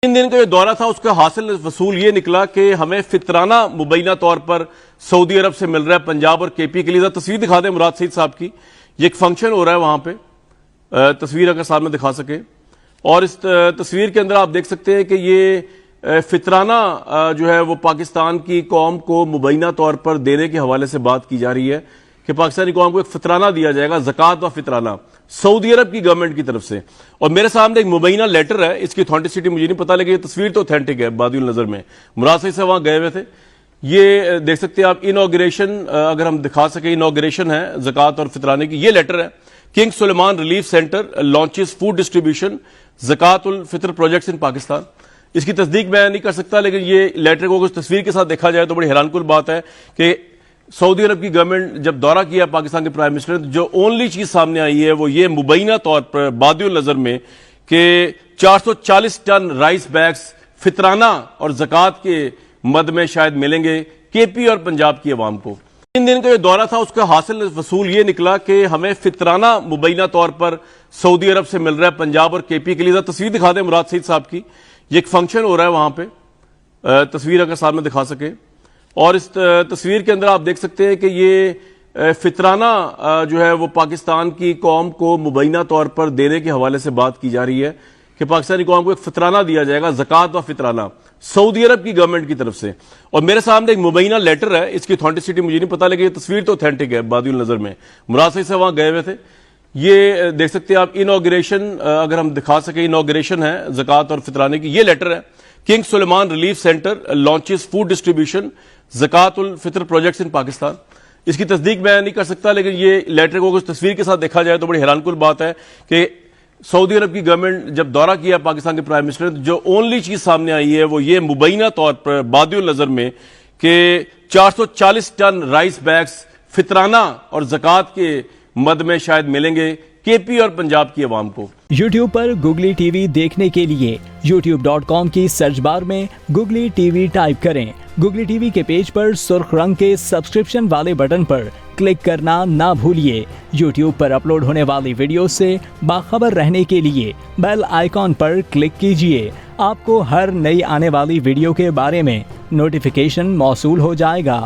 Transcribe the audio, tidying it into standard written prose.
ان دن کا جو دورہ تھا اس کا حاصل وصول یہ نکلا کہ ہمیں فطرانہ مبینہ طور پر سعودی عرب سے مل رہا ہے پنجاب اور کے پی کے لیے. تصویر دکھا دیں مراد سعید صاحب کی. یہ ایک فنکشن ہو رہا ہے وہاں پہ, تصویر اگر سامنے دکھا سکیں. اور اس تصویر کے اندر آپ دیکھ سکتے ہیں کہ یہ فطرانہ جو ہے وہ پاکستان کی قوم کو مبینہ طور پر دینے کے حوالے سے بات کی جا رہی ہے کہ پاکستانی قوم کو ایک فطرانہ دیا جائے گا, زکوٰۃ و فطرانہ سعودی عرب کی گورنمنٹ کی طرف سے. اور میرے سامنے ایک مبینہ لیٹر ہے, اس کی اتھینٹسٹی مجھے نہیں پتا, لیکن یہ تصویر تو اتھینٹک ہے بادی النظر میں. مراد صاحب وہاں گئے ہوئے تھے. یہ دیکھ سکتے ہیں آپ انوگریشن, اگر ہم دکھا سکیں, انوگریشن ہے زکوٰۃ اور فطرانے کی. یہ لیٹر ہے, king Sulaiman relief centre launches food distribution زکوٰۃ الفطر پروجیکٹس ان پاکستان. اس کی تصدیق میں نہیں کر سکتا, لیکن یہ لیٹر کو اس تصویر کے ساتھ دیکھا جائے تو بڑی حیران کن بات ہے کہ سعودی عرب کی گورنمنٹ جب دورہ کیا پاکستان کے پرائم منسٹر نے, جو اونلی چیز سامنے آئی ہے وہ یہ مبینہ طور پر بادی النظر میں کہ 440 ٹن رائس بیگز فطرانہ اور زکوٰۃ کے مد میں شاید ملیں گے کے پی اور پنجاب کی عوام کو. ان دن کا جو دورہ تھا اس کا حاصل وصول یہ نکلا کہ ہمیں فطرانہ مبینہ طور پر سعودی عرب سے مل رہا ہے پنجاب اور کے پی کے لیے. تصویر دکھا دیں مراد سعید صاحب کی. یہ ایک فنکشن ہو رہا ہے وہاں پہ, تصویر اگر سامنے دکھا سکیں. اور اس تصویر کے اندر آپ دیکھ سکتے ہیں کہ یہ فطرانہ جو ہے وہ پاکستان کی قوم کو مبینہ طور پر دینے کے حوالے سے بات کی جا رہی ہے کہ پاکستانی قوم کو ایک فطرانہ دیا جائے گا, زکوٰۃ و فطرانہ سعودی عرب کی گورنمنٹ کی طرف سے. اور میرے سامنے ایک مبینہ لیٹر ہے, اس کی اتھینٹسٹی مجھے نہیں پتا, لیکن یہ تصویر تو اتھینٹک ہے بادی النظر میں. مراد صاحب وہاں گئے ہوئے تھے. یہ دیکھ سکتے ہیں آپ انوگریشن, اگر ہم دکھا سکیں, انوگریشن ہے زکوٰۃ اور فطرانے کی. یہ لیٹر ہے, king Sulaiman relief centre launches food distribution زکوٰۃ الفطر پروجیکٹس ان پاکستان. اس کی تصدیق میں نہیں کر سکتا, لیکن یہ لیٹر کو اس تصویر کے ساتھ دیکھا جائے تو بڑی حیران کن بات ہے کہ سعودی عرب کی گورنمنٹ جب دورہ کیا پاکستان کے پرائم منسٹر نے, جو اونلی چیز سامنے آئی ہے وہ یہ مبینہ طور پر بادی النظر میں کہ 440 ٹن رائس بیگز فطرانہ اور زکوٰۃ کے مد میں شاید ملیں گے کے پی اور پنجاب کی عوام کو. یوٹیوب پر گوگلی ٹی وی دیکھنے کے لیے youtube.com کی سرچ بار میں گوگلی ٹی وی ٹائپ کریں. گوگلی ٹی وی کے پیج پر سرخ رنگ کے سبسکرپشن والے بٹن پر کلک کرنا نہ بھولیے. یوٹیوب پر اپلوڈ ہونے والی ویڈیو سے باخبر رہنے کے لیے بیل آئیکن پر کلک کیجیے. آپ کو ہر نئی آنے والی ویڈیو کے بارے میں نوٹیفیکیشن موصول ہو جائے گا.